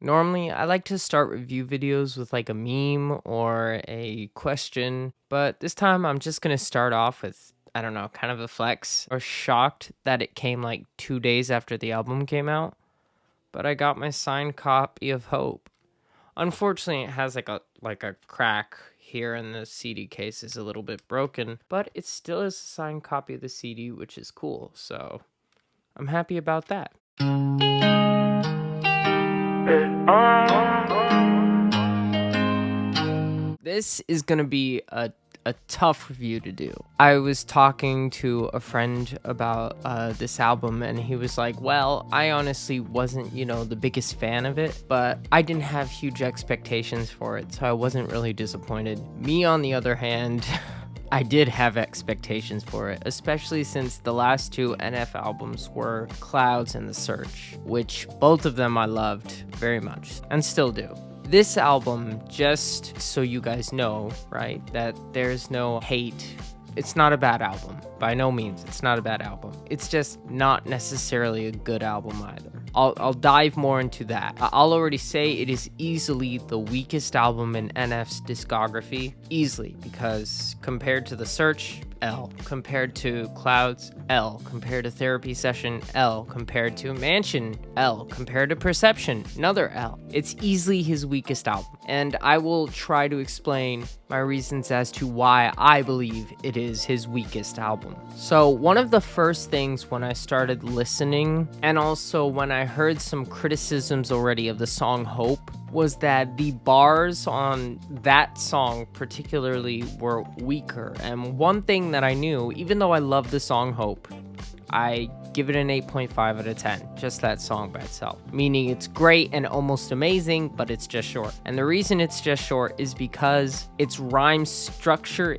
Normally, I like to start review videos with like a meme or a question, but this time I'm just gonna start off with, I don't know, kind of a flex or shocked that it came like 2 days after the album came out, but I got my signed copy of Hope. Unfortunately, it has like a crack here and the CD case is a little bit broken, but it still is a signed copy of the CD, which is cool, so I'm happy about that. This is going to be a tough review to do. I was talking to a friend about this album, and he was like, well, I honestly wasn't, the biggest fan of it, but I didn't have huge expectations for it, so I wasn't really disappointed. Me, on the other hand, I did have expectations for it, especially since the last two NF albums were Clouds and The Search, which both of them I loved very much, and still do. This album, just so you guys know, right, that there's no hate. It's not a bad album. By no means, it's not a bad album. It's just not necessarily a good album either. I'll dive more into that. I'll already say it is easily the weakest album in NF's discography. Easily, because compared to The Search, L. Compared to Clouds, L. Compared to Therapy Session, L. Compared to Mansion, L. Compared to Perception, another L. It's easily his weakest album, and I will try to explain my reasons as to why I believe it is his weakest album. So one of the first things when I started listening, and also when I heard some criticisms already of the song Hope, was that the bars on that song particularly were weaker. And one thing that I knew, even though I love the song Hope, I give it an 8.5 out of 10, just that song by itself. Meaning it's great and almost amazing, but it's just short. And the reason it's just short is because its rhyme structure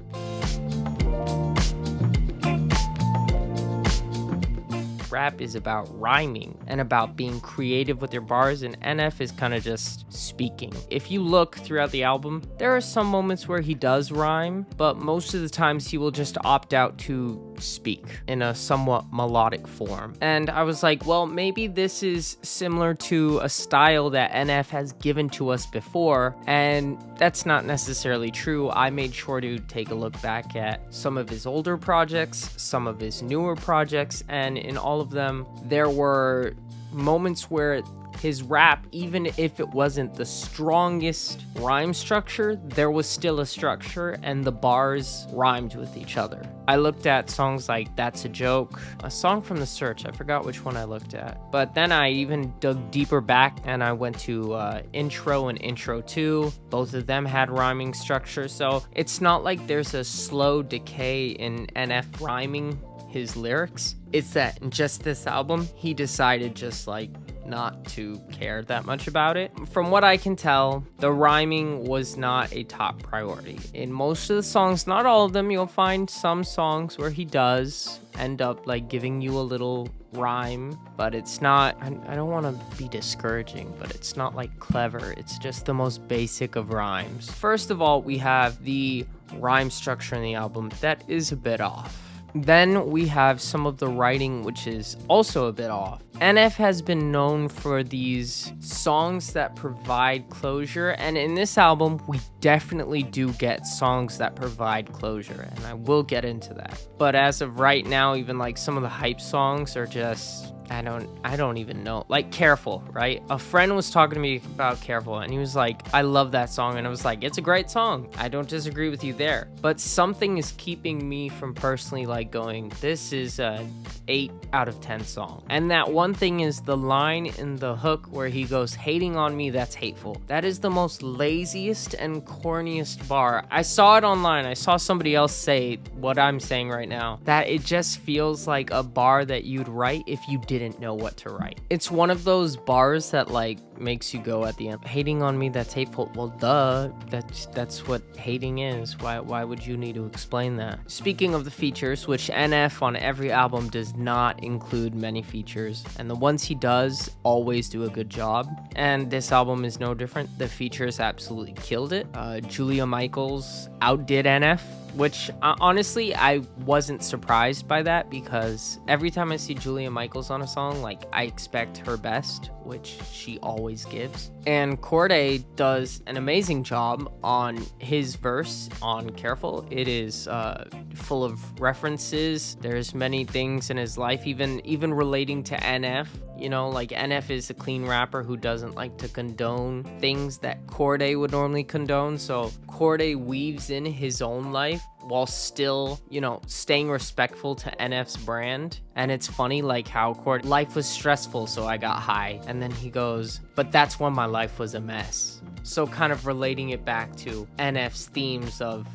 rap is about rhyming and about being creative with your bars, and NF is kind of just speaking. If you look throughout the album, there are some moments where he does rhyme, but most of the times he will just opt out to speak in a somewhat melodic form. And I was like, well, maybe this is similar to a style that NF has given to us before, and that's not necessarily true. I made sure to take a look back at some of his older projects, some of his newer projects, and in all of them, there were moments where his rap, even if it wasn't the strongest rhyme structure, there was still a structure and the bars rhymed with each other. I looked at songs like That's a Joke, a song from The Search, I forgot which one I looked at. But then I even dug deeper back and I went to Intro and Intro 2. Both of them had rhyming structure, so it's not like there's a slow decay in NF rhyming his lyrics. It's that in just this album, he decided just like not to care that much about it. From what I can tell, the rhyming was not a top priority. In most of the songs, not all of them, you'll find some songs where he does end up like giving you a little rhyme, but it's not, I don't want to be discouraging, but it's not like clever. It's just the most basic of rhymes. First of all, we have the rhyme structure in the album that is a bit off. Then we have some of the writing, which is also a bit off. NF has been known for these songs that provide closure, and in this album, we definitely do get songs that provide closure, and I will get into that. But as of right now, even like some of the hype songs are just, I don't even know. Like Careful, right? A friend was talking to me about Careful, and he was like, I love that song. And I was like, it's a great song. I don't disagree with you there. But something is keeping me from personally like going, this is a 8 out of 10 song. And that one thing is the line in the hook where he goes, hating on me, that's hateful. That is the most laziest and corniest bar. I saw it online. I saw somebody else say what I'm saying right now, that it just feels like a bar that you'd write if you didn't know what to write. It's one of those bars that like makes you go at the end, hating on me, that's hateful. Well, duh, that's what hating is. Why would you need to explain that? Speaking of the features, which NF on every album does not include many features, and the ones he does always do a good job, and this album is no different. The features absolutely killed it. Julia Michaels outdid NF, which honestly, I wasn't surprised by that, because every time I see Julia Michaels on a song, like, I expect her best, which she always always gives. And Corday does an amazing job on his verse on Careful. It is full of references. There's many things in his life, even relating to NF. You know, like NF is a clean rapper who doesn't like to condone things that Corday would normally condone. So Corday weaves in his own life while still, you know, staying respectful to NF's brand. And it's funny, like how life was stressful, so I got high. And then he goes, but that's when my life was a mess. So kind of relating it back to NF's themes of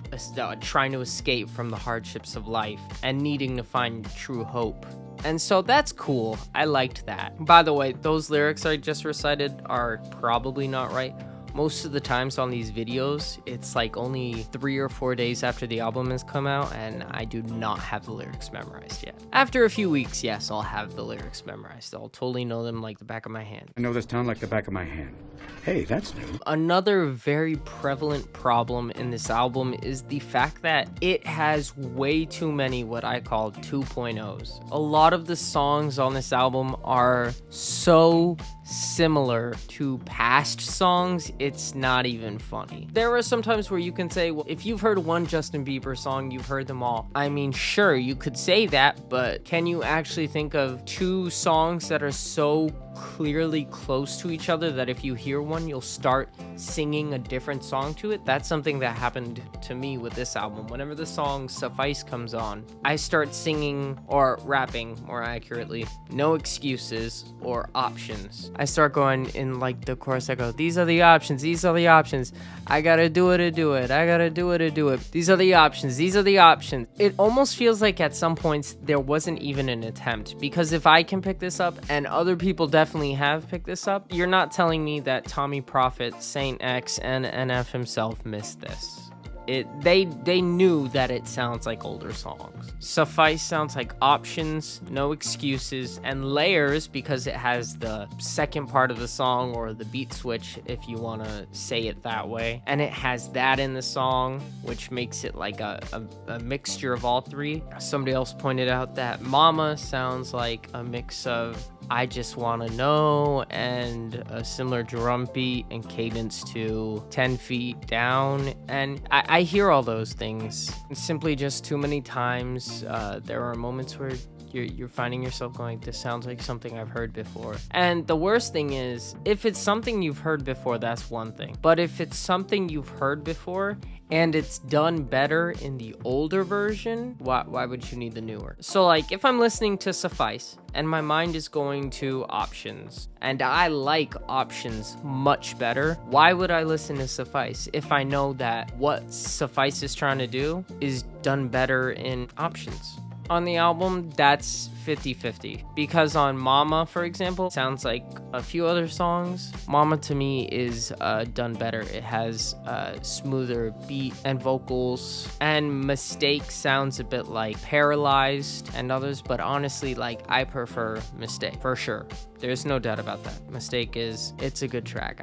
trying to escape from the hardships of life and needing to find true hope. And so that's cool. I liked that. By the way, those lyrics I just recited are probably not right. Most of the times on these videos, it's like only 3 or 4 days after the album has come out, and I do not have the lyrics memorized yet. After a few weeks, yes, I'll have the lyrics memorized. I'll totally know them like the back of my hand. I know this town like the back of my hand. Hey, that's new. Another very prevalent problem in this album is the fact that it has way too many what I call 2.0s. A lot of the songs on this album are so similar to past songs, it's not even funny. There are some times where you can say, well, if you've heard one Justin Bieber song, you've heard them all. I mean, sure, you could say that, but can you actually think of 2 songs that are so clearly close to each other that if you hear one, you'll start singing a different song to it? That's something that happened to me with this album. Whenever the song Suffice comes on, I start singing, or rapping more accurately, No Excuses or Options. I start going in like the chorus, I go, these are the options, these are the options. I gotta do it to do it, I gotta do it to do it. These are the options, these are the options. It almost feels like at some points there wasn't even an attempt, because if I can pick this up and other people definitely have picked this up, you're not telling me that Tommy Prophet, Saint X, and NF himself missed this. They knew that it sounds like older songs. Suffice sounds like Options, No Excuses, and Layers because it has the second part of the song, or the beat switch if you want to say it that way. And it has that in the song, which makes it like a mixture of all 3. Somebody else pointed out that Mama sounds like a mix of I Just Wanna Know and a similar drum beat and cadence to 10 Feet Down. And I hear all those things. It's simply just too many times. There are moments where you're finding yourself going, this sounds like something I've heard before. And the worst thing is, if it's something you've heard before, that's one thing. But if it's something you've heard before and it's done better in the older version, why would you need the newer? So like, if I'm listening to Suffice and my mind is going to Options, and I like Options much better, why would I listen to Suffice if I know that what Suffice is trying to do is done better in Options? On the album, that's 50-50, because on Mama, for example, sounds like a few other songs. Mama to me is done better. It has smoother beat and vocals, and Mistake sounds a bit like Paralyzed and others, but honestly, like, I prefer Mistake for sure. There's no doubt about that. Mistake it's a good track.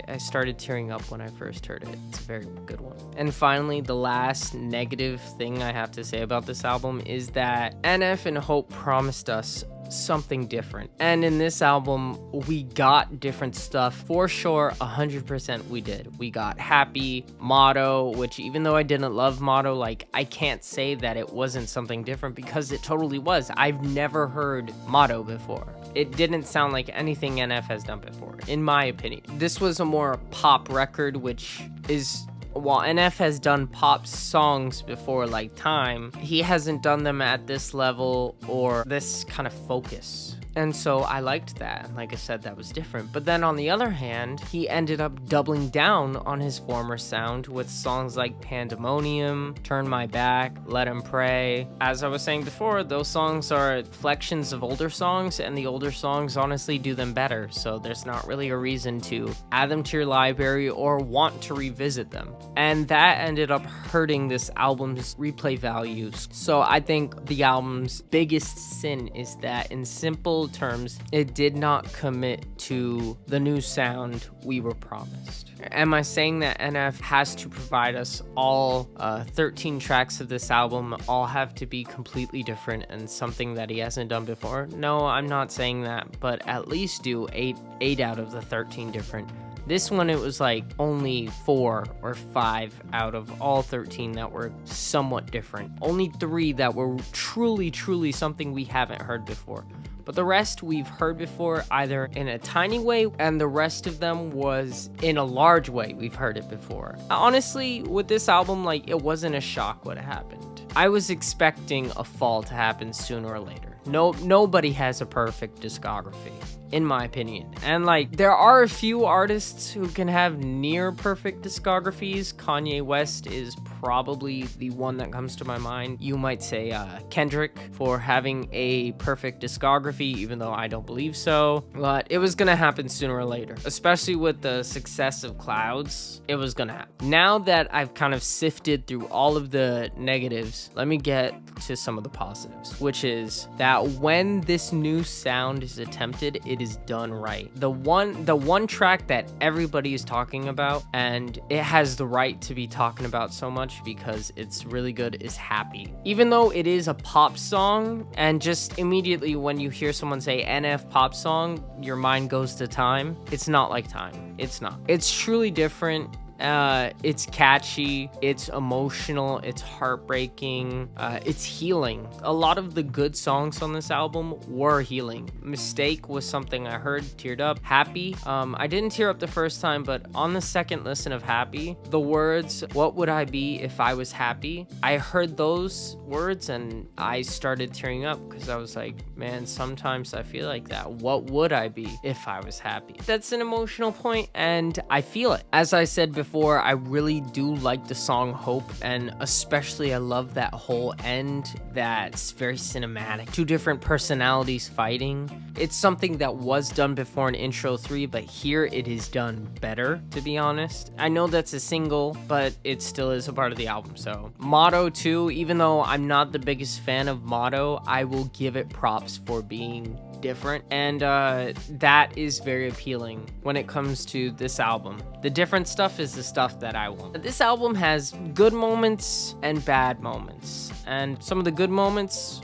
I started tearing up when I first heard it. It's a very good one. And finally, the last negative thing I have to say about this album is that NF and Hope promised us something different. And in this album, we got different stuff. For sure, 100% we did. We got Happy, Motto, which even though I didn't love Motto, like, I can't say that it wasn't something different because it totally was. I've never heard Motto before. It didn't sound like anything NF has done before, in my opinion. This was a more pop record, which is, while NF has done pop songs before, like Time, he hasn't done them at this level or this kind of focus. And so I liked that. And like I said, that was different. But then on the other hand, he ended up doubling down on his former sound with songs like Pandemonium, Turn My Back, Let Him Pray. As I was saying before, those songs are reflections of older songs, and the older songs honestly do them better. So there's not really a reason to add them to your library or want to revisit them. And that ended up hurting this album's replay values. So I think the album's biggest sin is that in simple simple terms, it did not commit to the new sound we were promised. Am I saying that NF has to provide us all 13 tracks of this album all have to be completely different and something that he hasn't done before? No, I'm not saying that, but at least do 8 out of the 13 different. This one, it was like only 4 or 5 out of all 13 that were somewhat different. Only 3 that were truly something we haven't heard before. But the rest we've heard before, either in a tiny way, and the rest of them was in a large way we've heard it before. Honestly, with this album, like, it wasn't a shock what happened. I was expecting a fall to happen sooner or later. Nobody has a perfect discography, in my opinion. And like, there are a few artists who can have near perfect discographies. Kanye West is probably the one that comes to my mind. You might say Kendrick for having a perfect discography, even though I don't believe so. But it was gonna happen sooner or later, especially with the success of Clouds. It was gonna happen. Now that I've kind of sifted through all of the negatives, let me get to some of the positives, which is that when this new sound is attempted, it is done right. The one track that everybody is talking about, and it has the right to be talking about so much because it's really good, is Happy. Even though it is a pop song, and just immediately when you hear someone say NF pop song, your mind goes to Time. It's not like Time. It's not. It's truly different. It's catchy, it's emotional, it's heartbreaking, it's healing. A lot of the good songs on this album were healing. Mistake was something I heard, teared up. Happy, I didn't tear up the first time, but on the second listen of Happy, the words, what would I be if I was happy? I heard those words and I started tearing up because I was like, man, sometimes I feel like that. What would I be if I was happy? That's an emotional point and I feel it. As I said before, I really do like the song Hope, and especially I love that whole end that's very cinematic. 2 different personalities fighting. It's something that was done before in Intro 3, but here it is done better, to be honest. I know that's a single, but it still is a part of the album, so. Motto too, even though I'm not the biggest fan of Motto, I will give it props for being different, and that is very appealing when it comes to this album. The different stuff is the stuff that I want. This album has good moments and bad moments, and some of the good moments,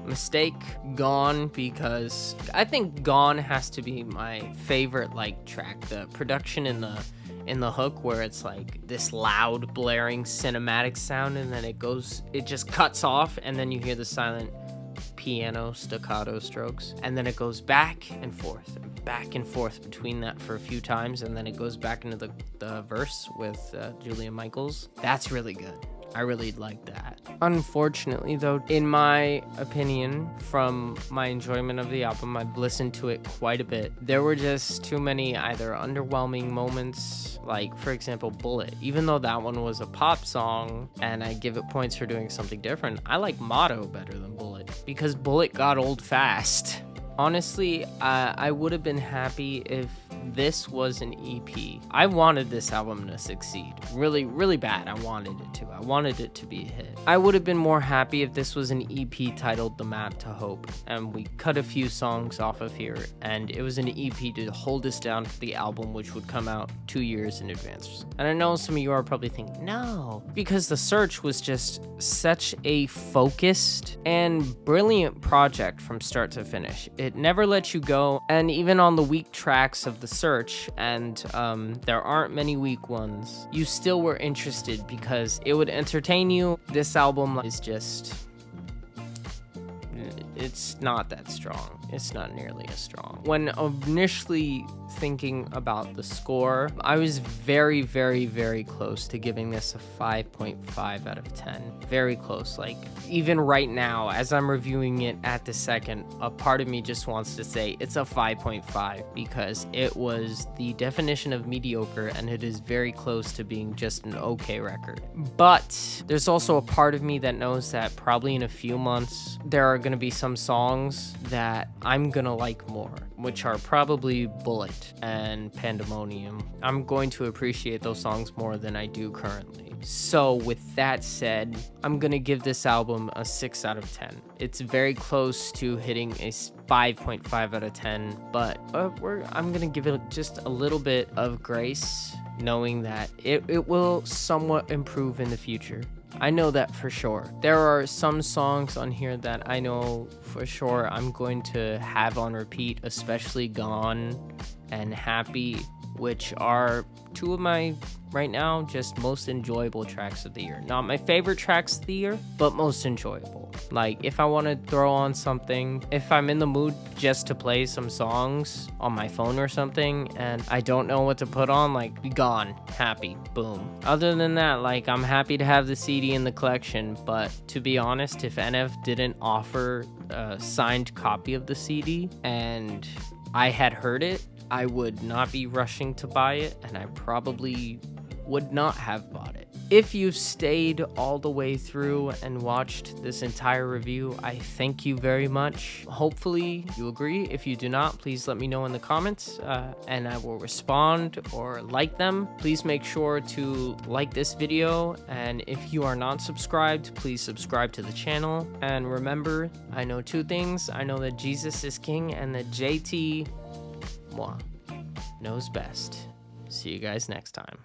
Mistake, Gone, because I think Gone has to be my favorite like track. The production in the hook where it's like this loud blaring cinematic sound, and then it just cuts off, and then you hear the silent piano staccato strokes, and then it goes back and forth between that for a few times, and then it goes back into the verse with Julia Michaels. That's really good. I really like that. Unfortunately, though, in my opinion, from my enjoyment of the album, I've listened to it quite a bit. There were just too many either underwhelming moments, like, for example, Bullet. Even though that one was a pop song, and I give it points for doing something different, I like Motto better than Bullet, because Bullet got old fast. Honestly, I would have been happy if this was an EP. I wanted this album to succeed. Really bad. I wanted it to. I wanted it to be a hit. I would have been more happy if this was an EP titled The Map to Hope, and we cut a few songs off of here, and it was an EP to hold us down for the album, which would come out 2 years in advance. And I know some of you are probably thinking, no, because The Search was just such a focused and brilliant project from start to finish. It never let you go, and even on the weak tracks of The Search, and there aren't many weak ones, you still were interested because it would entertain you. This album is just, it's not that strong. It's not nearly as strong. When initially thinking about the score, I was very close to giving this a 5.5 out of 10. Very close. Like, even right now, as I'm reviewing it at the second, a part of me just wants to say it's a 5.5 because it was the definition of mediocre, and it is very close to being just an okay record. But there's also a part of me that knows that probably in a few months, there are going to be some songs that I'm gonna like more, which are probably Bullet and Pandemonium. I'm going to appreciate those songs more than I do currently. So with that said, I'm gonna give this album a 6 out of 10. It's very close to hitting a 5.5 out of 10, but I'm gonna give it just a little bit of grace, knowing that it will somewhat improve in the future. I know that for sure. There are some songs on here that I know for sure I'm going to have on repeat, especially Gone and Happy, which are two of my, right now, just most enjoyable tracks of the year. Not my favorite tracks of the year, but most enjoyable. Like, if I want to throw on something, if I'm in the mood just to play some songs on my phone or something, and I don't know what to put on, like, Gone, Happy, boom. Other than that, like, I'm happy to have the CD in the collection, but to be honest, if NF didn't offer a signed copy of the CD, and I had heard it, I would not be rushing to buy it, and I probably would not have bought it. If you've stayed all the way through and watched this entire review, I thank you very much. Hopefully you agree. If you do not, please let me know in the comments, and I will respond or like them. Please make sure to like this video, and if you are not subscribed, please subscribe to the channel. And remember, I know two things. I know that Jesus is king, and that JT knows best. See you guys next time.